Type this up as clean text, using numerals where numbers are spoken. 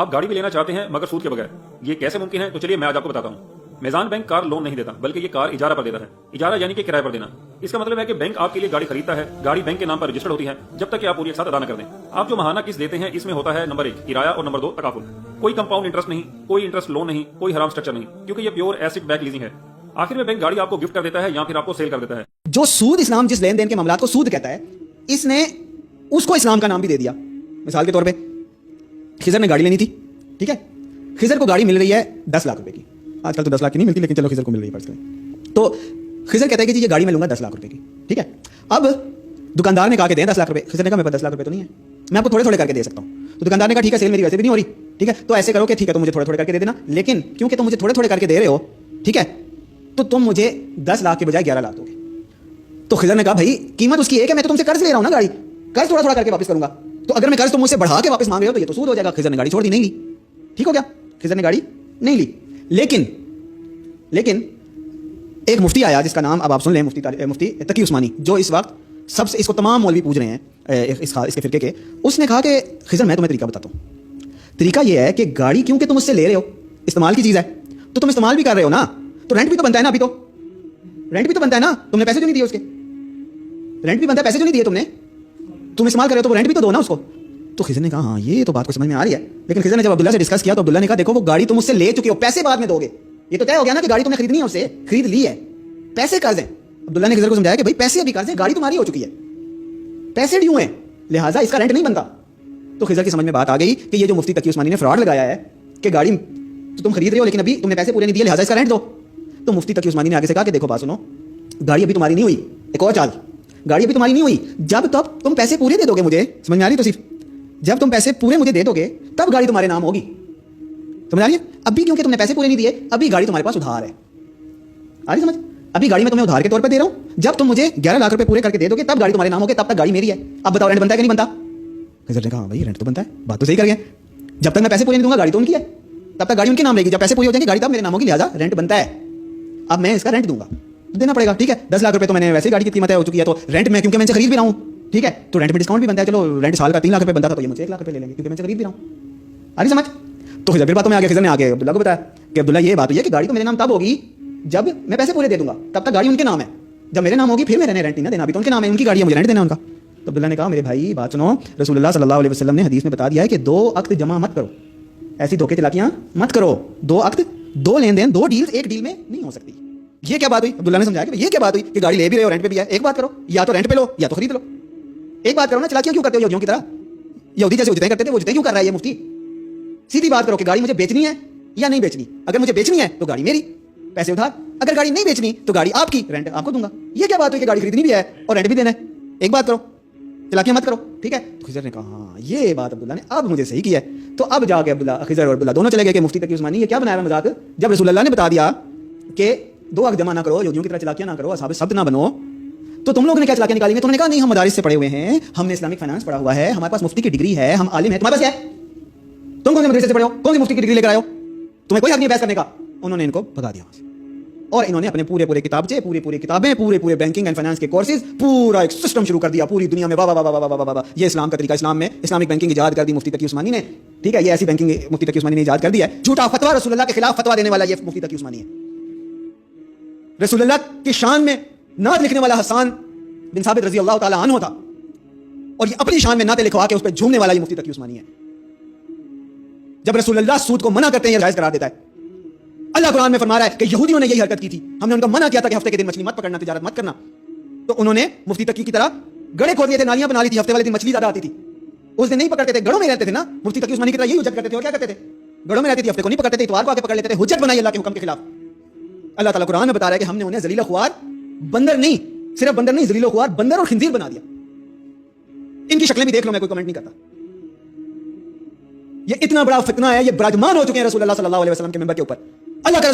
آپ گاڑی بھی لینا چاہتے ہیں مگر سود کے بغیر. یہ کیسے ممکن ہے؟ تو چلیے میں آج آپ کو بتاتا ہوں. میزان بینک کار لون نہیں دیتا بلکہ یہ کار اجارہ پر دیتا ہے. اجارہ یعنی کہ کرایہ پر دینا. اس کا مطلب ہے کہ بینک آپ کے لیے گاڑی خریدتا ہے, گاڑی بینک کے نام پر رجسٹرڈ ہوتی ہے جب تک کہ آپ پوری ایک ساتھ ادا نہ کر دیں. آپ جو ماہانہ قسط دیتے ہیں اس میں ہوتا ہے نمبر 1 کرایہ اور نمبر 2 تکافل. کوئی کمپاؤنڈ انٹرسٹ نہیں, کوئی انٹرسٹ لون نہیں, کوئی حرام اسٹرکچر نہیں, کیونکہ یہ پیور ایسٹ بیک لیزنگ ہے. آخر میں بینک گاڑی آپ کو گفٹ کر دیتا ہے یا پھر آپ کو سیل کر دیتا ہے. جو سود اسلام جس لین دین کے معاملات کو سود کہتا ہے, اس نے اس کو اسلام کا نام بھی دے دیا. مثال کے طور پہ خضر نے گاڑی لینی تھی, ٹھیک ہے. خضر کو گاڑی مل رہی ہے 10 لاکھ روپے کی. آج کل تو 10 لاکھ کی نہیں ملتی, لیکن چلو خضر کو مل رہی ہے فرض کریں. تو خضر کہتا ہے کہ جی یہ گاڑی میں لوں گا 10 لاکھ روپے کی, ٹھیک ہے. اب دکاندار نے کہا کہ دیں 10 لاکھ روپے. خضر نے کہا میرے پاس 10 لاکھ روپے تو نہیں ہے, میں آپ کو تھوڑے تھوڑے کر کے دے سکتا ہوں. تو دکاندار نے کہا ٹھیک ہے, سیل میری ویسے بھی نہیں ہو رہی, ٹھیک ہے, تو ایسے کرو کہ ٹھیک ہے تم مجھے تھوڑے تھوڑے کر کے دے دینا, لیکن کیونکہ تم مجھے تھوڑے تھوڑے کر کے دے رہے ہو, ٹھیک ہے, تو تم مجھے 10 لاکھ کے بجائے 11 لاکھ دو گے. تو خضر نے کہا بھائی قیمت اس کی ایک ہے, میں تو تم سے قرض لے رہا ہوں نا, گاڑی قرض تھوڑا تھوڑا کر کے واپس کروں گا, تو اگر میں قرض تم مجھ سے بڑھا کے واپس مانگ رہے ہو تو یہ تو سود ہو جائے گا. خضر نے گاڑی چھوڑ دی, نہیں لی, ٹھیک ہو گیا, خضر نے گاڑی نہیں لی. لیکن ایک مفتی آیا جس کا نام اب آپ سن لیں, مفتی تقی عثمانی, جو اس وقت سب سے اس کو تمام مولوی پوچھ رہے ہیں اس کے فرقے کے. اس نے کہا کہ خضر میں تمہیں طریقہ بتاتا ہوں. طریقہ یہ ہے کہ گاڑی کیونکہ تم اس سے لے رہے ہو, استعمال کی چیز ہے, تو تم استعمال بھی کر رہے ہو نا, تو رینٹ بھی تو بنتا ہے نا. ابھی تو رینٹ بھی تو بنتا ہے نا, تم نے پیسے جو نہیں دیے اس کے, رینٹ بھی بنتا ہے, پیسے جو نہیں دیے تم نے, تم استعمال کر رہے ہو تو رینٹ بھی تو دو نا اس کو. تو خضر نے کہا ہاں یہ تو بات کو سمجھ میں آ رہی ہے. لیکن خضر نے جب عبداللہ سے ڈسکس کیا تو عبداللہ نے کہا دیکھو وہ گاڑی تم اس سے لے چکے ہو, پیسے بعد میں دو گے. یہ تو طے ہو گیا نا کہ گاڑی تم نے خریدنی ہے, اسے خرید لی ہے, پیسے قرض ہیں. عبداللہ نے خضر کو سمجھایا کہ بھائی پیسے ابھی قرض ہیں, گاڑی تمہاری ہو چکی ہے, پیسے ڈیو ہیں, لہٰذا اس کا رینٹ نہیں بنتا. تو خضر کی سمجھ میں بات آ گئی کہ یہ جو مفتی تقی عثمانی نے فراڈ لگایا ہے کہ گاڑی تو تم خرید رہے ہو لیکن ابھی تم نے پیسے پورے نہیں دیے, لہٰذا اس کا رینٹ دو. تو مفتی تقی عثمانی نے آگے سے کہا کہ دیکھو بات سنو, گاڑی ابھی تمہاری نہیں ہوئی. ایک اور چال, گاڑی ابھی تمہاری نہیں ہوئی, جب تب تم پیسے پورے دے دو گے مجھے, سمجھ میں آ رہی تو صرف جب تم پیسے پورے مجھے دے دو گے تب گاڑی تمہارے نام ہوگی, سمجھ آ رہی ہے. ابھی کیونکہ تم نے پیسے پورے نہیں دیے, ابھی گاڑی تمہارے پاس ادھار ہے, آ رہی سمجھ. ابھی گاڑی میں تمہیں ادھار کے طور پہ دے رہا ہوں, جب تم مجھے 11 لاکھ روپے پورے کر کے دے دو گے تب گاڑی تمہارے نام ہوگی, تب تک گاڑی میری ہے. اب بتاؤ رینٹ بنتا ہے کہ نہیں بنتا؟ خضر نے کہا بھائی رینٹ تو بنتا ہے, بات تو صحیح کر گئے. جب تک میں پیسے پورے نہیں دوں گا گاڑی تو ان کی ہے, تب تک گاڑی ان کے نام رہے گی. جب پیسے پورے ہو جائیں گے گاڑی تب میرے نام ہوگی, لہٰذا رینٹ بنتا ہے. اب میں اس کا رینٹ دوں گا, دینا پڑے گا, ٹھیک ہے. 10 لاکھ روپے تو میں نے ویسے گاڑی کی قیمت ہو چکی ہے, تو رینٹ میں کیونکہ میں سے خرید بھی رہا ہوں, ٹھیک ہے, تو رینٹ میں ڈسکاؤنٹ بھی بنتا ہے. چلو رینٹ سال کا 3 لاکھ روپے بنتا تھا تو یہ مجھے 1 لاکھ روپے لے لیں گے کیونکہ میں سے خرید بھی رہا ہوں, آ رہی سمجھ. تو خضر باتوں میں آگے خضر نے آگے عبداللہ کو بتایا کہ عبداللہ یہ بات ہوئی ہے کہ گاڑی تو میرے نام تب ہوگی جب میں پیسے پورے دے دوں گا, تب تک گاڑی ان کے نام ہے, جب میرے نام ہوگی پھر میں رینٹ نہیں نہ دینا, ابھی تو ان کے نام ہے, ان کی گاڑی ہے, مجھے رینٹ دینا ان کا. تو عبداللہ نے کہا میرے بھائی بات سنو, رسول اللہ صلی اللہ علیہ وسلم نے حدیث میں بتا دیا ہے کہ 2 عقد جمع مت کرو, ایسی دھوکے چلاکیاں مت کرو. 2 عقد, 2 لین دین, 2 ڈیل ایک ڈیل میں نہیں ہو سکتی. یہ کیا بات ہوئی؟ عبداللہ نے سمجھایا کہ یہ کیا بات ہوئی کہ گاڑی لے بھی رہے ہو رینٹ پہ بھی ہے, ایک بات کرو, یا تو رینٹ پہ لو یا تو خرید لو, ایک بات کرو نا. چلاکیاں کیوں کرتے ہو یہودیوں کی طرح؟ یہودی جیسے اجرتیں کرتے تھے وہ اجرتیں کیوں کر رہا ہے یہ مفتی؟ سیدھی بات کرو کہ گاڑی مجھے بیچنی ہے یا نہیں بیچنی. اگر مجھے بیچنی ہے تو گاڑی میری, پیسے ادھار. اگر گاڑی نہیں بیچنی تو گاڑی آپ کی, رینٹ آپ کو دوں گا. یہ کیا بات ہوئی کہ گاڑی خریدنی بھی ہے اور رینٹ بھی دینا ہے؟ ایک بات کرو, چلاکیاں مت کرو, ٹھیک ہے. خضر نے کہا ہاں یہ بات عبداللہ نے اب مجھے صحیح کی ہے. تو اب جا کے خضر اور عبداللہ دونوں چلے گئے کہ مفتی تقی عثمانی یہ کیا بنایا مذاق, جب رسول اللہ نے بتا دیا کہ 2 عقد جمع نہ کرو, یہودیوں کی طرح چلاکیاں نہ کرو, اصحاب سبت نہ بنو, تو تم لوگ نے کیا چلاکیاں نکالی ہیں؟ تم نے کہا نہیں ہم مدارس سے پڑھے ہوئے ہیں, ہم نے اسلامک فائنانس پڑھا ہوا ہے, ہمارے پاس مفتی کی ڈگری ہے, ہم عالم ہیں. تمہارے پاس کیا ہے؟ تم کون سے مدرسے سے پڑھے ہو, کون سی مفتی کی ڈگری لے کر آئے ہو, تمہیں کوئی حق نہیں بحث کرنے کا. انہوں نے ان کو بھگا دیا وہاں سے, اور انہوں نے اپنے پورے کتابچے, پوری کتابیں, پورے بینکنگ اینڈ فائنانس کے کورسز, پورا ایک سسٹم شروع کر دیا پوری دنیا میں. واہ واہ واہ واہ واہ, یہ اسلام کا طریقہ, اسلام میں اسلامک بینکنگ ایجاد کر دی مفتی تقی عثمانی نے, ٹھیک ہے. یہ ایسی بینکنگ مفتی تقی عثمانی نے ایجاد کر دی ہے. جھوٹا فتویٰ, رسول اللہ کے خلاف فتویٰ دینے والا یہ مفتی تقی عثمانی ہے. رسول اللہ کی شان میں نعت لکھنے والا حسان بن ثابت رضی اللہ تعالی عنہ تھا, اور یہ اپنی شان میں نعتیں لکھوا کے اس پہ جھومنے والا یہ مفتی تقی عثمانی ہے. جب رسول اللہ سود کو منع کرتے ہیں یہ جائز قرار دیتا ہے. اللہ قرآن میں فرما رہا ہے کہ یہودیوں نے یہی حرکت کی تھی, ہم نے ان کو منع کیا تھا کہ ہفتے کے دن مچھلی مت پکڑنا, تجارت مت کرنا, تو انہوں نے مفتی تقی کی طرح گڑھے کھود لیے تھے, نالیاں بنا لی تھی, ہفتے والے دن مچھلی زیادہ آتی تھی, اس دن نہیں پکڑتے تھے, گڑھوں میں رہتے تھے نا. مفتی تقی عثمانی کی طرح یہی حجت کرتے تھے, اور کیا کرتے تھے, گڑھوں میں رہتے تھے, ہفتے کو نہیں پکڑتے تھے, اتوار کو آ کے پکڑ لیتے تھے. حجت بنائی اللہ کے حکم کے خلاف. اللہ تعالیٰ قرآن میں بتا رہا ہے کہ ہم نے انہیں ذلیل و خوار, بندر نہیں, صرف بندر نہیں, ذلیل و خوار, بندر اور خنزیر بنا دیا. ان کی شکلیں بھی دیکھ لو, میں کوئی کمنٹ نہیں کرتا. یہ اتنا بڑا فتنہ ہے, یہ براجمان ہو چکے ہیں رسول اللہ صلی اللہ علیہ وسلم کے منبر کے اوپر. اللہ کا